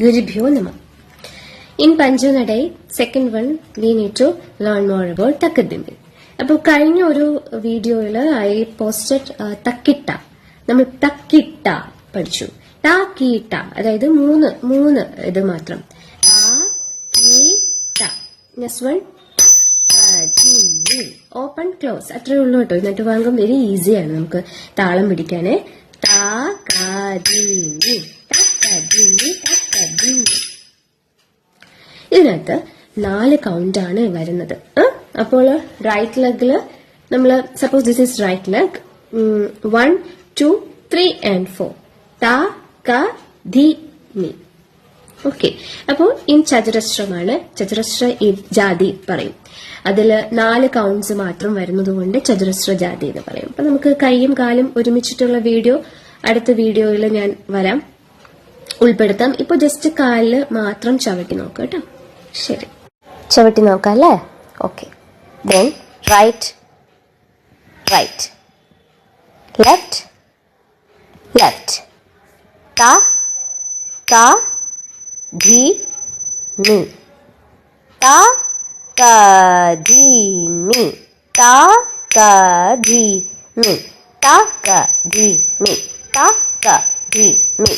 Gurubhyo Namah. In Panjanadai, second one, we need to learn more about Takadimbi. അപ്പോൾ കഴിഞ്ഞ ഒരു വീഡിയോയിൽ I posted തക്കിട്ട. നമ്മൾ തക്കിട്ട പഠിച്ചു. ടാ കീട്ട, അതായത് മൂന്ന് ഇത് മാത്രം. ടാ കീട്ട. നെക്സ്റ്റ് വൺ ഓപ്പൺ ക്ലോസ്, അത്രേ ഉള്ളൂ കേട്ടോ. എന്നിട്ട് വാങ്ങും വെരി ഈസിയാണ് നമുക്ക് താളം പിടിക്കാന്. ടാ കീ ഇതിനകത്ത് 4 കൗണ്ടാണ് വരുന്നത്. അപ്പോൾ റൈറ്റ് ലെഗില് നമ്മൾ suppose this is right leg 1, 2, 3 and 4. ത ക ധി മി. ഓക്കെ. അപ്പോൾ ഇൻ ചതുരശ്രമാണ്. ചതുരശ്ര ജാതി പറയും. അതിൽ 4 കൗണ്ട്സ് മാത്രം വരുന്നത് കൊണ്ട് ചതുരശ്ര ജാതി എന്ന് പറയും. അപ്പൊ നമുക്ക് കൈയും കാലും ഒരുമിച്ചിട്ടുള്ള വീഡിയോ അടുത്ത വീഡിയോയിൽ ഞാൻ വരാം, ഉൾപ്പെടുത്താം. ഇപ്പൊ ജസ്റ്റ് കാലില് മാത്രം ചവിട്ടി നോക്കാം കേട്ടോ. ശരി, ചവിട്ടി നോക്കാം അല്ലേ? Okay. Then right right, left left, ത ക ധി മി, ത ക ധി മി, ത ക ധി മി, ത ക ധി മി, ത ക ധി മി.